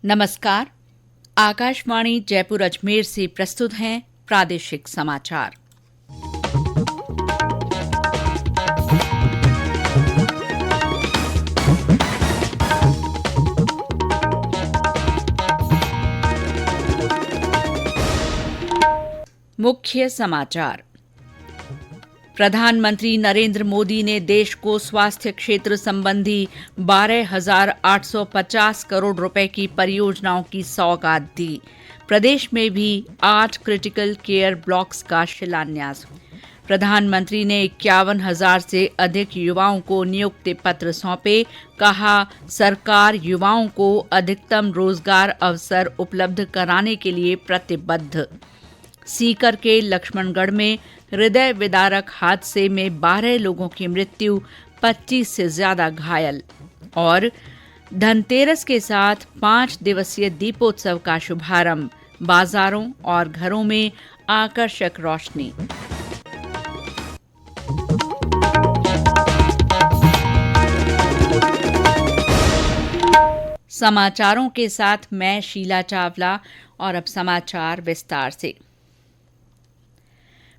नमस्कार। आकाशवाणी जयपुर अजमेर से प्रस्तुत हैं प्रादेशिक समाचार। मुख्य समाचार। प्रधानमंत्री नरेंद्र मोदी ने देश को स्वास्थ्य क्षेत्र संबंधी 12,850 करोड़ रुपए की परियोजनाओं की सौगात दी। प्रदेश में भी 8 क्रिटिकल केयर ब्लॉक्स का शिलान्यास। प्रधानमंत्री ने 51,000 से अधिक युवाओं को नियुक्ति पत्र सौंपे। कहा, सरकार युवाओं को अधिकतम रोजगार अवसर उपलब्ध कराने के लिए प्रतिबद्ध। सीकर के लक्ष्मणगढ़ में हृदय विदारक हादसे में 12 लोगों की मृत्यु, 25 से ज्यादा घायल। और धनतेरस के साथ 5 दिवसीय दीपोत्सव का शुभारंभ। बाजारों और घरों में आकर्षक रोशनी। समाचारों के साथ मैं शीला चावला। और अब समाचार विस्तार से।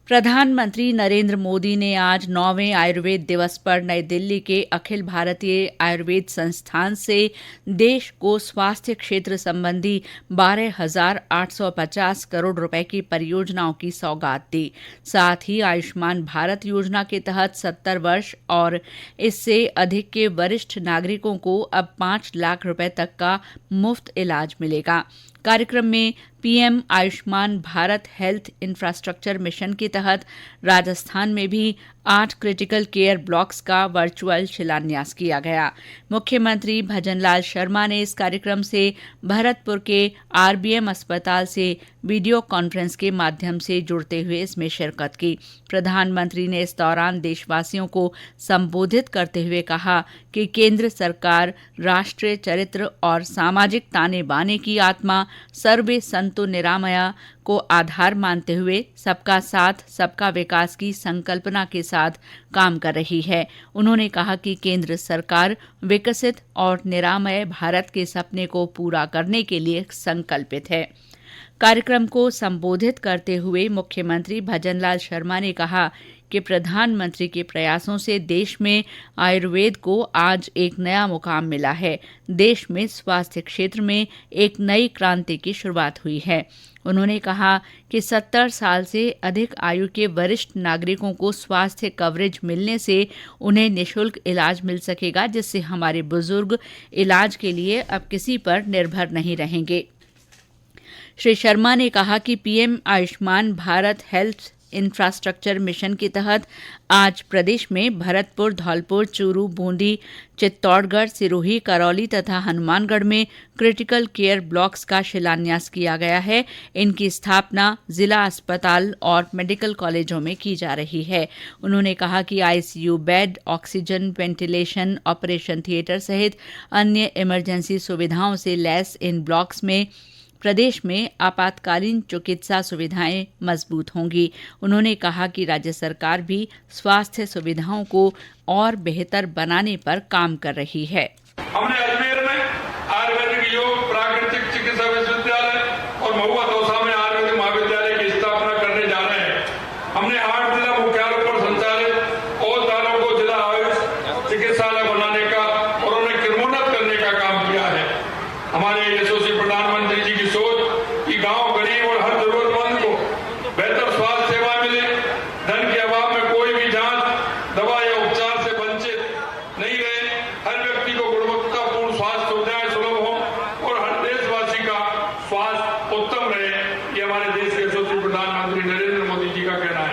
प्रधानमंत्री नरेंद्र मोदी ने आज 9वें आयुर्वेद दिवस पर नई दिल्ली के अखिल भारतीय आयुर्वेद संस्थान से देश को स्वास्थ्य क्षेत्र संबंधी 12,850 करोड़ रुपए की परियोजनाओं की सौगात दी। साथ ही आयुष्मान भारत योजना के तहत 70 वर्ष और इससे अधिक के वरिष्ठ नागरिकों को अब 5 लाख रुपए तक का मुफ्त इलाज मिलेगा। कार्यक्रम में PM Ayushman Bharat health infrastructure mission के तहत राजस्थान में भी 8 क्रिटिकल केयर ब्लॉक्स का वर्चुअल शिलान्यास किया गया। मुख्यमंत्री भजनलाल शर्मा ने इस कार्यक्रम से भरतपुर के आरबीएम अस्पताल से वीडियो कॉन्फ्रेंस के माध्यम से जुड़ते हुए इसमें शिरकत की। प्रधानमंत्री ने इस दौरान देशवासियों को संबोधित करते हुए कहा कि केंद्र सरकार राष्ट्रीय चरित्र और सामाजिक ताने बाने की आत्मा सर्वे संतो निरामया को आधार मानते हुए सबका साथ सबका विकास की संकल्पना के साथ काम कर रही है। उन्होंने कहा कि केंद्र सरकार विकसित और निरामय भारत के सपने को पूरा करने के लिए संकल्पित है। कार्यक्रम को संबोधित करते हुए मुख्यमंत्री भजनलाल शर्मा ने कहा कि प्रधानमंत्री के प्रयासों से देश में आयुर्वेद को आज एक नया मुकाम मिला है। देश में स्वास्थ्य क्षेत्र में एक नई क्रांति की शुरुआत हुई है। उन्होंने कहा कि 70 साल से अधिक आयु के वरिष्ठ नागरिकों को स्वास्थ्य कवरेज मिलने से उन्हें निःशुल्क इलाज मिल सकेगा, जिससे हमारे बुजुर्ग इलाज के लिए अब किसी पर निर्भर नहीं रहेंगे। श्री शर्मा ने कहा कि PM Ayushman Bharat health infrastructure mission के तहत आज प्रदेश में भरतपुर, धौलपुर, चूरू, बूंदी, चित्तौड़गढ़, सिरोही, करौली तथा हनुमानगढ़ में क्रिटिकल केयर ब्लॉक्स का शिलान्यास किया गया है। इनकी स्थापना जिला अस्पताल और मेडिकल कॉलेजों में की जा रही है। उन्होंने कहा कि ICU bed, oxygen, ventilation, operation theatre सहित अन्य इमरजेंसी सुविधाओं से लैस इन ब्लॉक्स में प्रदेश में आपातकालीन चिकित्सा सुविधाएं मजबूत होंगी। उन्होंने कहा कि राज्य सरकार भी स्वास्थ्य सुविधाओं को और बेहतर बनाने पर काम कर रही है। हमने अजमेर में आयुर्वेदिक योग प्राकृतिक चिकित्सा विश्वविद्यालय और महुआ दौसा में आयुर्वेदिक महाविद्यालय की स्थापना करने जा रहे हैं। हमने 8 जिला मुख्यालयों पर संचालित औषधालयों को जिला आयुष चिकित्सालय बनाने का और उन्हें क्रमोन्नत करने का काम किया है। हमारे यशस्वी प्रधानमंत्री जी की सोच कि गांव, गरीब और हर जरूरतमंद को बेहतर स्वास्थ्य सेवा मिले, धन के अभाव में कोई भी जांच, दवा या उपचार से वंचित नहीं रहे, हर व्यक्ति को गुणवत्तापूर्ण स्वास्थ्य सुविधाएं सुलभ हो और हर देशवासी का स्वास्थ्य उत्तम रहे, ये हमारे देश के यशस्वी प्रधानमंत्री नरेंद्र मोदी जी का कहना है।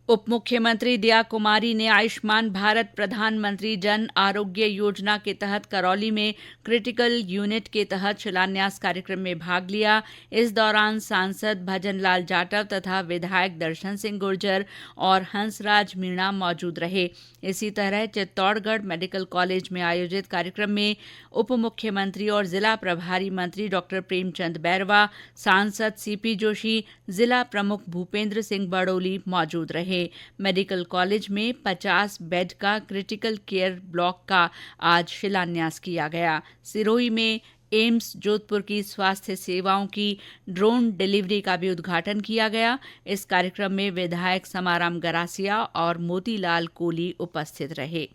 उप मुख्यमंत्री दिया कुमारी ने आयुष्मान भारत प्रधानमंत्री जन आरोग्य योजना के तहत करौली में क्रिटिकल यूनिट के तहत शिलान्यास कार्यक्रम में भाग लिया। इस दौरान सांसद भजनलाल जाटव तथा विधायक दर्शन सिंह गुर्जर और हंसराज मीणा मौजूद रहे। इसी तरह चित्तौड़गढ़ मेडिकल कॉलेज में आयोजित कार्यक्रम में उप मुख्यमंत्री और जिला प्रभारी मंत्री डॉक्टर प्रेमचंद बैरवा, सांसद सीपी जोशी, जिला प्रमुख भूपेंद्र सिंह बड़ोली मौजूद रहे। मेडिकल कॉलेज में 50 बेड का क्रिटिकल केयर ब्लॉक का आज शिलान्यास किया गया। सिरोही में एम्स जोधपुर की स्वास्थ्य सेवाओं की ड्रोन डिलीवरी का भी उद्घाटन किया गया। इस कार्यक्रम में विधायक समाराम गरासिया और मोतीलाल कोली उपस्थित रहे।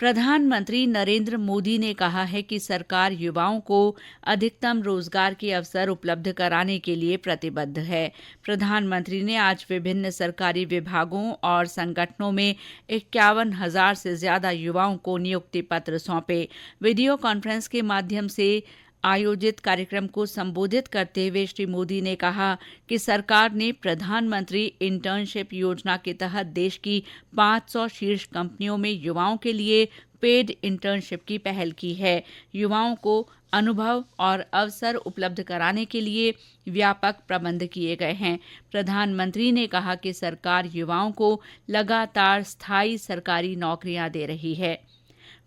प्रधानमंत्री नरेंद्र मोदी ने कहा है कि सरकार युवाओं को अधिकतम रोजगार के अवसर उपलब्ध कराने के लिए प्रतिबद्ध है। प्रधानमंत्री ने आज विभिन्न सरकारी विभागों और संगठनों में 51,000 से ज्यादा युवाओं को नियुक्ति पत्र सौंपे। वीडियो कॉन्फ्रेंस के माध्यम से आयोजित कार्यक्रम को संबोधित करते हुए श्री मोदी ने कहा कि सरकार ने प्रधानमंत्री इंटर्नशिप योजना के तहत देश की 500 शीर्ष कंपनियों में युवाओं के लिए पेड इंटर्नशिप की पहल की है। युवाओं को अनुभव और अवसर उपलब्ध कराने के लिए व्यापक प्रबंध किए गए हैं। प्रधानमंत्री ने कहा कि सरकार युवाओं को लगातार स्थायी सरकारी नौकरियां दे रही है।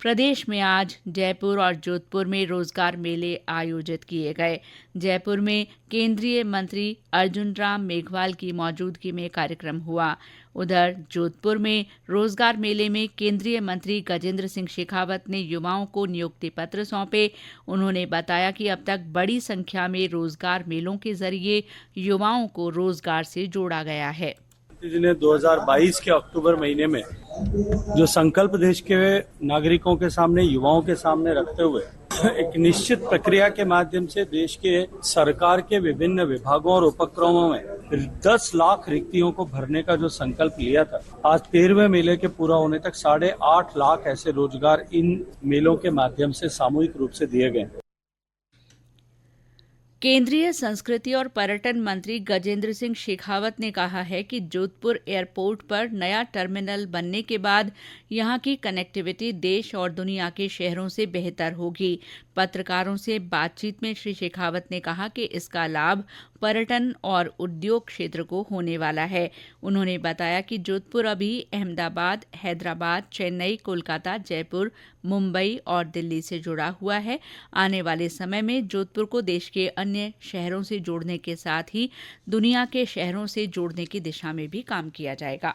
प्रदेश में आज जयपुर और जोधपुर में रोजगार मेले आयोजित किए गए। जयपुर में केंद्रीय मंत्री अर्जुन राम मेघवाल की मौजूदगी में कार्यक्रम हुआ। उधर जोधपुर में रोजगार मेले में केंद्रीय मंत्री गजेंद्र सिंह शेखावत ने युवाओं को नियुक्ति पत्र सौंपे। उन्होंने बताया कि अब तक बड़ी संख्या में रोजगार मेलों के जरिए युवाओं को रोजगार से जोड़ा गया है। ने 2022 के अक्टूबर महीने में जो संकल्प देश के नागरिकों के सामने, युवाओं के सामने रखते हुए एक निश्चित प्रक्रिया के माध्यम से देश के सरकार के विभिन्न विभागों और उपक्रमों में 10 लाख रिक्तियों को भरने का जो संकल्प लिया था, आज 13वें मेले के पूरा होने तक 8.5 लाख ऐसे रोजगार इन मेलों के माध्यम से सामूहिक रूप से दिए गए। केंद्रीय संस्कृति और पर्यटन मंत्री गजेंद्र सिंह शेखावत ने कहा है कि जोधपुर एयरपोर्ट पर नया टर्मिनल बनने के बाद यहां की कनेक्टिविटी देश और दुनिया के शहरों से बेहतर होगी। पत्रकारों से बातचीत में श्री शेखावत ने कहा कि इसका लाभ पर्यटन और उद्योग क्षेत्र को होने वाला है। उन्होंने बताया कि जोधपुर अभी अहमदाबाद, हैदराबाद, चेन्नई, कोलकाता, जयपुर, मुंबई और दिल्ली से जुड़ा हुआ है। आने वाले समय में जोधपुर को देश के अन्य शहरों से जोड़ने के साथ ही दुनिया के शहरों से जोड़ने की दिशा में भी काम किया जाएगा।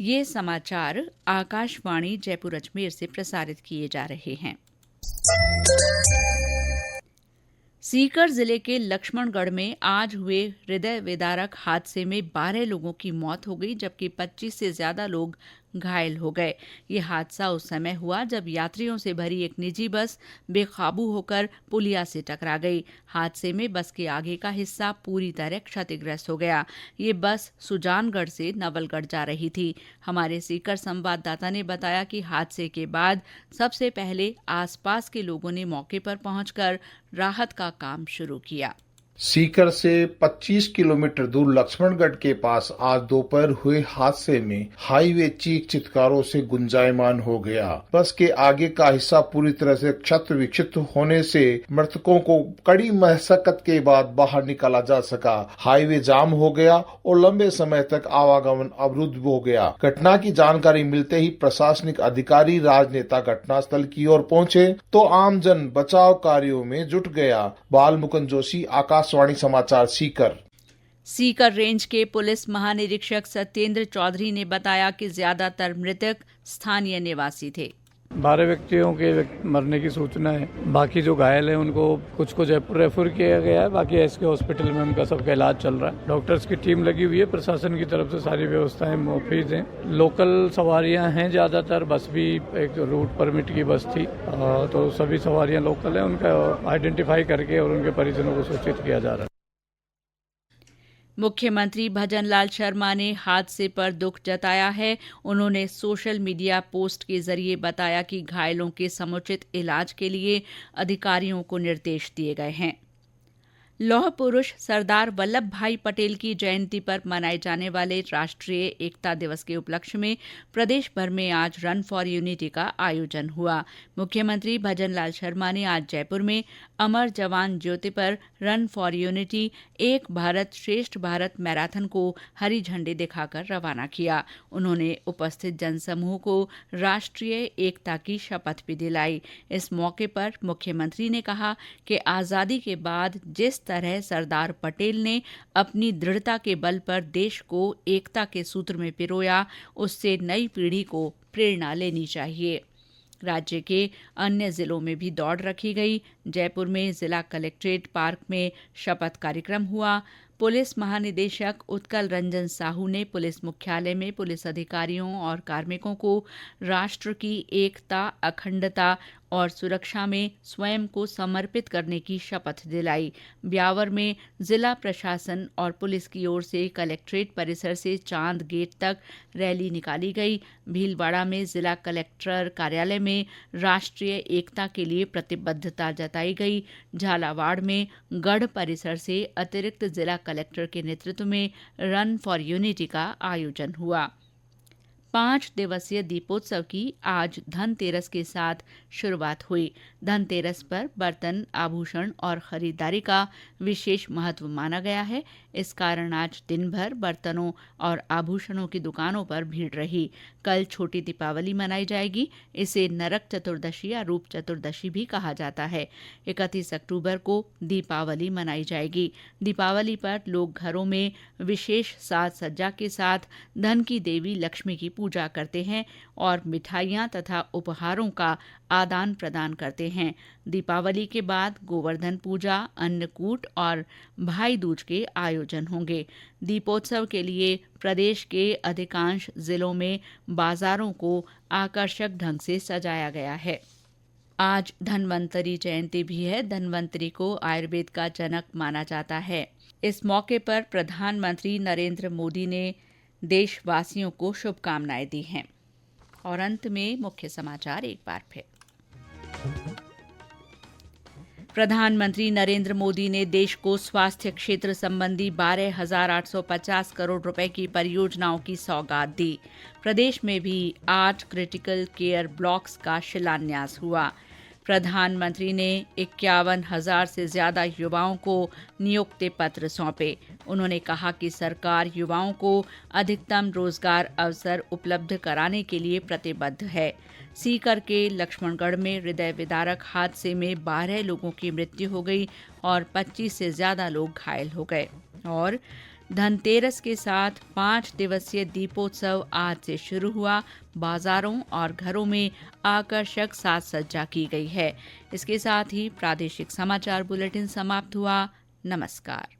ये समाचार आकाशवाणी जयपुर अजमेर से प्रसारित किए जा रहे हैं। सीकर जिले के लक्ष्मणगढ़ में आज हुए हृदय विदारक हादसे में 12 लोगों की मौत हो गई, जबकि 25 से ज्यादा लोग घायल हो गए। ये हादसा उस समय हुआ जब यात्रियों से भरी एक निजी बस बेकाबू होकर पुलिया से टकरा गई। हादसे में बस के आगे का हिस्सा पूरी तरह क्षतिग्रस्त हो गया। ये बस सुजानगढ़ से नवलगढ़ जा रही थी। हमारे सीकर संवाददाता ने बताया कि हादसे के बाद सबसे पहले आसपास के लोगों ने मौके पर पहुंचकर राहत का काम शुरू किया। सीकर से 25 किलोमीटर दूर लक्ष्मणगढ़ के पास आज दोपहर हुए हादसे में हाईवे चीख चित्कारों से गुंजायमान हो गया। बस के आगे का हिस्सा पूरी तरह से क्षत विक्षत होने से मृतकों को कड़ी मशक्कत के बाद बाहर निकाला जा सका। हाईवे जाम हो गया और लंबे समय तक आवागमन अवरुद्ध हो गया। घटना की जानकारी मिलते ही प्रशासनिक अधिकारी, राजनेता घटनास्थल की ओर पहुंचे तो आमजन बचाव कार्यों में जुट गया। बाल मुकुंद जोशी, आकाशवाणी समाचार, सीकर। सीकर रेंज के पुलिस महानिरीक्षक सत्येंद्र चौधरी ने बताया कि ज्यादातर मृतक स्थानीय निवासी थे। 12 व्यक्तियों के मरने की सूचना है। बाकी जो घायल है उनको कुछ को जयपुर रेफर किया गया है, बाकी एसके हॉस्पिटल में उनका सबका इलाज चल रहा है। डॉक्टर्स की टीम लगी हुई है, प्रशासन की तरफ से सारी व्यवस्थाएं मुफीज हैं। लोकल सवारियां हैं ज्यादातर, बस भी एक रूट परमिट की बस थी, तो सभी सवारियां लोकल है। उनका आइडेंटिफाई करके और उनके परिजनों को सूचित किया जा रहा है। मुख्यमंत्री भजनलाल शर्मा ने हादसे पर दुख जताया है। उन्होंने सोशल मीडिया पोस्ट के जरिए बताया कि घायलों के समुचित इलाज के लिए अधिकारियों को निर्देश दिए गए हैं। लौह पुरुष सरदार वल्लभ भाई पटेल की जयंती पर मनाए जाने वाले राष्ट्रीय एकता दिवस के उपलक्ष्य में प्रदेश भर में आज रन फॉर यूनिटी का आयोजन हुआ। मुख्यमंत्री भजनलाल शर्मा ने आज जयपुर में अमर जवान ज्योति पर रन फॉर यूनिटी एक भारत श्रेष्ठ भारत मैराथन को हरी झंडी दिखाकर रवाना किया। उन्होंने उपस्थित जनसमूह को राष्ट्रीय एकता की शपथ भी दिलाई। इस मौके पर मुख्यमंत्री ने कहा कि आजादी के बाद जिस तरह सरदार पटेल ने अपनी दृढ़ता के बल पर देश को एकता के सूत्र में पिरोया, उससे नई पीढ़ी को प्रेरणा लेनी चाहिए। राज्य के अन्य जिलों में भी दौड़ रखी गई। जयपुर में जिला कलेक्ट्रेट पार्क में शपथ कार्यक्रम हुआ। पुलिस महानिदेशक उत्कल रंजन साहू ने पुलिस मुख्यालय में पुलिस अधिकारियों और कार्मिकों को राष्ट्र की एकता, अखंडता और सुरक्षा में स्वयं को समर्पित करने की शपथ दिलाई। ब्यावर में जिला प्रशासन और पुलिस की ओर से कलेक्ट्रेट परिसर से चांद गेट तक रैली निकाली गई। भीलवाड़ा में जिला कलेक्टर कार्यालय में राष्ट्रीय एकता के लिए प्रतिबद्धता जताई गई। झालावाड़ में गढ़ परिसर से अतिरिक्त जिला कलेक्टर के नेतृत्व में रन फॉर यूनिटी का आयोजन हुआ। 5 दिवसीय दीपोत्सव की आज धनतेरस के साथ शुरुआत हुई। धनतेरस पर बर्तन, आभूषण और खरीदारी का विशेष महत्व माना गया है। इस कारण आज दिन भर बर्तनों और आभूषणों की दुकानों पर भीड़ रही। कल छोटी दीपावली मनाई जाएगी। इसे नरक चतुर्दशी या रूप चतुर्दशी भी कहा जाता है। 31 अक्टूबर को दीपावली मनाई जाएगी। दीपावली पर लोग घरों में विशेष साज सज्जा के साथ धन की देवी लक्ष्मी की पूजा करते हैं और मिठाइयां तथा उपहारों का आदान प्रदान करते हैं। दीपावली के बाद गोवर्धन पूजा, अन्नकूट और भाई दूज के आयोजन होंगे। दीपोत्सव के लिए प्रदेश के अधिकांश जिलों में बाजारों को आकर्षक ढंग से सजाया गया है। आज धन्वंतरी जयंती भी है। धन्वंतरी को आयुर्वेद का जनक माना जाता है। इस मौके पर प्रधानमंत्री नरेंद्र मोदी ने देशवासियों को शुभकामनाएं दी हैं। और अंत में मुख्य समाचार एक बार फिर। प्रधानमंत्री नरेंद्र मोदी ने देश को स्वास्थ्य क्षेत्र संबंधी 12,850 करोड़ रुपए की परियोजनाओं की सौगात दी। प्रदेश में भी 8 क्रिटिकल केयर ब्लॉक्स का शिलान्यास हुआ। प्रधानमंत्री ने 51,000 से ज्यादा युवाओं को नियुक्ति पत्र सौंपे। उन्होंने कहा कि सरकार युवाओं को अधिकतम रोजगार अवसर उपलब्ध कराने के लिए प्रतिबद्ध है। सीकर के लक्ष्मणगढ़ में हृदय विदारक हादसे में 12 लोगों की मृत्यु हो गई और 25 से ज्यादा लोग घायल हो गए। और धनतेरस के साथ 5 दिवसीय दीपोत्सव आज से शुरू हुआ। बाजारों और घरों में आकर्षक साज सज्जा की गई है। इसके साथ ही प्रादेशिक समाचार बुलेटिन समाप्त हुआ। नमस्कार।